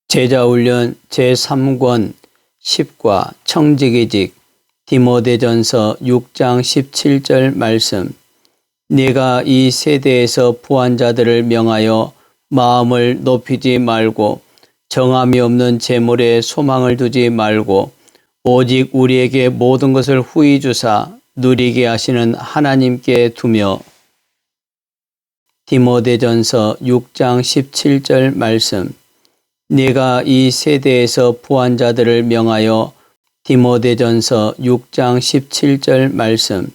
제자훈련 제3권 10과 청지기직 디모데전서 6장 17절 말씀. 네가 이 세대에서 부한 자들을 명하여 마음을 높이지 말고 정함이 없는 재물에 소망을 두지 말고 오직 우리에게 모든 것을 후히 주사 누리게 하시는 하나님께 두며. 디모데전서 6장 17절 말씀. 네가 이 세대에서 부한 자들을 명하여. 디모데전서 6장 17절 말씀.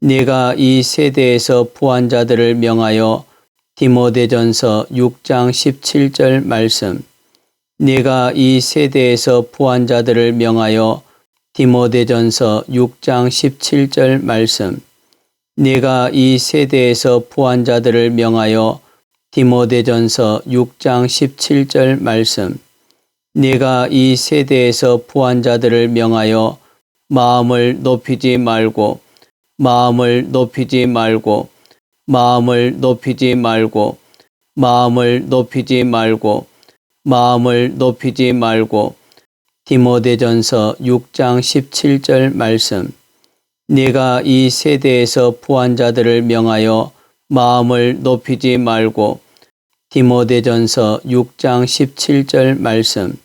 네가 이 세대에서 부한 자들을 명하여. 디모데전서 6장 17절 말씀. 네가 이 세대에서 부한 자들을 명하여. 디모데전서 6장 17절 말씀. 네가 이 세대에서 부한 자들을 명하여. 디모데전서 6장 17절 말씀. 네가 이 세대에서 부한 자들을 명하여 마음을 높이지 말고 마음을 높이지 말고 마음을 높이지 말고 마음을 높이지 말고 마음을 높이지 말고. 디모데전서 6장 17절 말씀. 네가 이 세대에서 부한 자들을 명하여 마음을 높이지 말고. 디모데전서 6장 17절 말씀.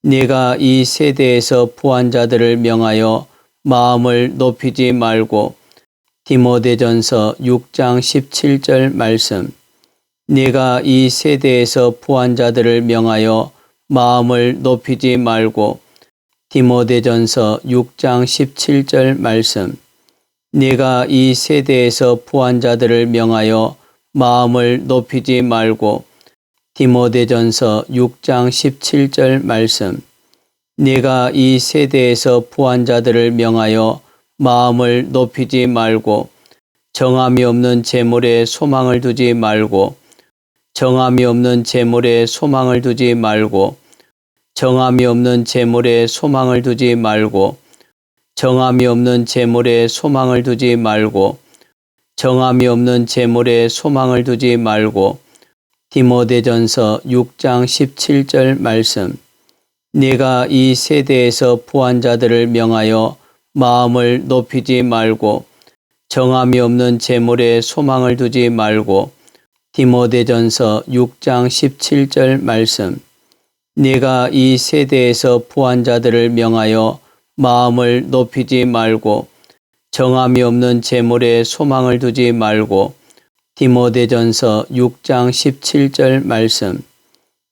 네가 이 세대에서 부한 자들을 명하여 마음을 높이지 말고. 디모데전서 6장 17절 말씀. 네가 이 세대에서 부한 자들을 명하여 마음을 높이지 말고. 디모데전서 6장 17절 말씀. 네가 이 세대에서 부한 자들을 명하여 마음을 높이지 말고. 디모데전서 6장 17절 말씀. 네가 이 세대에서 부한 자들을 명하여 마음을 높이지 말고 정함이 없는 재물에 소망을 두지 말고 정함이 없는 재물에 소망을 두지 말고 정함이 없는 재물에 소망을 두지 말고 정함이 없는 재물에 소망을 두지 말고 정함이 없는 재물에 소망을 두지 말고. 디모데전서 6장 17절 말씀. 네가 이 세대에서 부한 자들을 명하여 마음을 높이지 말고 정함이 없는 재물에 소망을 두지 말고. 디모데전서 6장 17절 말씀. 네가 이 세대에서 부한 자들을 명하여 마음을 높이지 말고 정함이 없는 재물에 소망을 두지 말고. 디모데전서 6장 17절 말씀.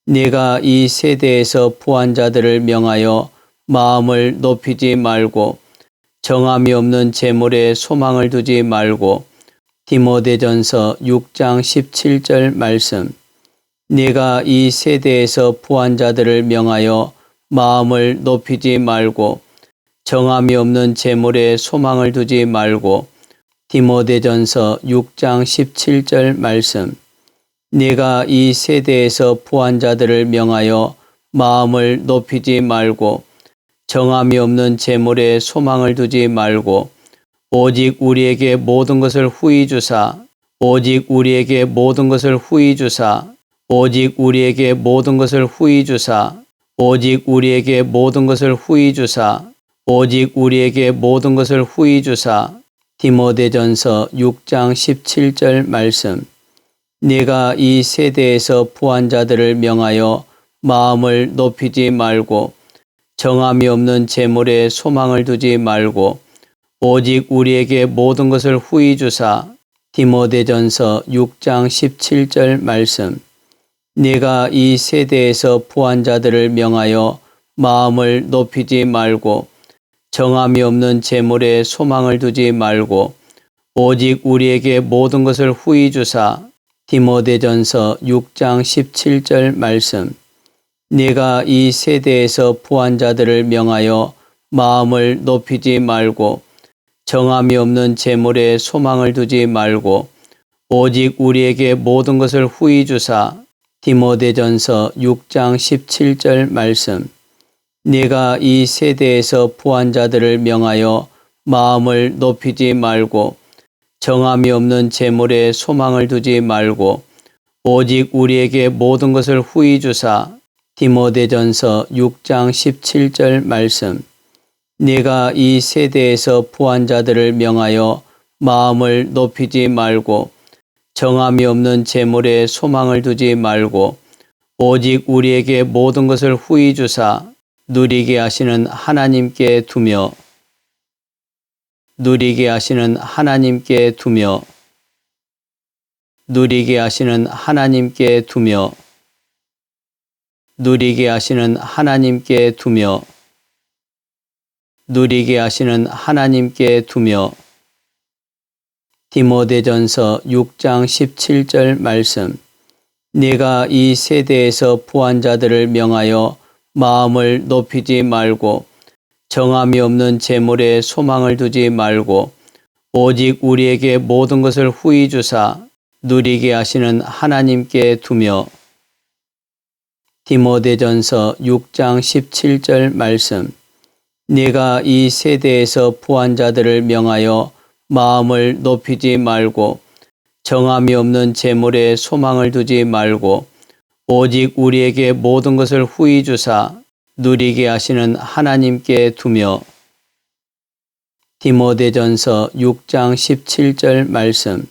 네가 이 세대에서 부한 자들을 명하여 마음을 높이지 말고 정함이 없는 재물에 소망을 두지 말고. 디모데전서 6장 17절 말씀. 네가 이 세대에서 부한 자들을 명하여 마음을 높이지 말고 정함이 없는 재물에 소망을 두지 말고. 디모데전서 6장 17절 말씀. 네가 이 세대에서 부한 자들을 명하여 마음을 높이지 말고 정함이 없는 재물에 소망을 두지 말고 오직 우리에게 모든 것을 후히 주사 오직 우리에게 모든 것을 후히 주사 오직 우리에게 모든 것을 후히 주사 오직 우리에게 모든 것을 후히 주사 오직 우리에게 모든 것을 후히 주사. 디모데전서 6장 17절 말씀. 네가 이 세대에서 부한 자들을 명하여 마음을 높이지 말고 정함이 없는 재물에 소망을 두지 말고 오직 우리에게 모든 것을 후히 주사. 디모데전서 6장 17절 말씀. 네가 이 세대에서 부한 자들을 명하여 마음을 높이지 말고 정함이 없는 재물에 소망을 두지 말고 오직 우리에게 모든 것을 후히 주사. 디모데전서 6장 17절 말씀. 네가 이 세대에서 부한 자들을 명하여 마음을 높이지 말고 정함이 없는 재물에 소망을 두지 말고 오직 우리에게 모든 것을 후히 주사. 디모데전서 6장 17절 말씀. 네가 이 세대에서 부한 자들을 명하여 마음을 높이지 말고 정함이 없는 재물에 소망을 두지 말고 오직 우리에게 모든 것을 후히 주사. 디모데전서 6장 17절 말씀. 네가 이 세대에서 부한 자들을 명하여 마음을 높이지 말고 정함이 없는 재물에 소망을 두지 말고 오직 우리에게 모든 것을 후히 주사 누리게 하시는 하나님께 두며 누리게 하시는 하나님께 두며 누리게 하시는 하나님께 두며 누리게 하시는 하나님께 두며 누리게 하시는 하나님께 두며 디모데전서 6장 17절 말씀. 네가 이 세대에서 부한 자들을 명하여 마음을 높이지 말고 정함이 없는 재물에 소망을 두지 말고 오직 우리에게 모든 것을 후히 주사 누리게 하시는 하나님께 두며 디모데전서 6장 17절 말씀. 네가 이 세대에서 부한 자들을 명하여 마음을 높이지 말고 정함이 없는 재물에 소망을 두지 말고 오직 우리에게 모든 것을 후히 주사 누리게 하시는 하나님께 두며 디모데전서 6장 17절 말씀.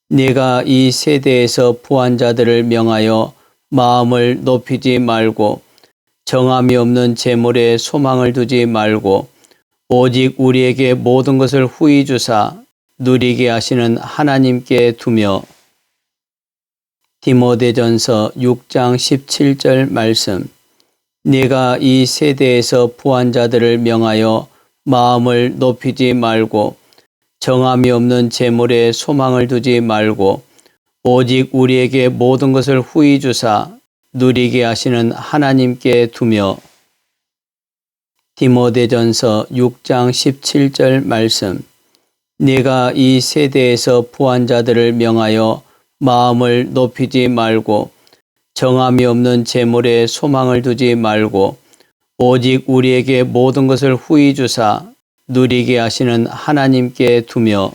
네가 이 세대에서 부한 자들을 명하여 마음을 높이지 말고 정함이 없는 재물에 소망을 두지 말고 오직 우리에게 모든 것을 후히 주사 누리게 하시는 하나님께 두며 디모데전서 6장 17절 말씀. 네가 이 세대에서 부한 자들을 명하여 마음을 높이지 말고 정함이 없는 재물에 소망을 두지 말고 오직 우리에게 모든 것을 후히 주사 누리게 하시는 하나님께 두며 디모데전서 6장 17절 말씀. 네가 이 세대에서 부한 자들을 명하여 마음을 높이지 말고 정함이 없는 재물에 소망을 두지 말고 오직 우리에게 모든 것을 후히 주사 누리게 하시는 하나님께 두며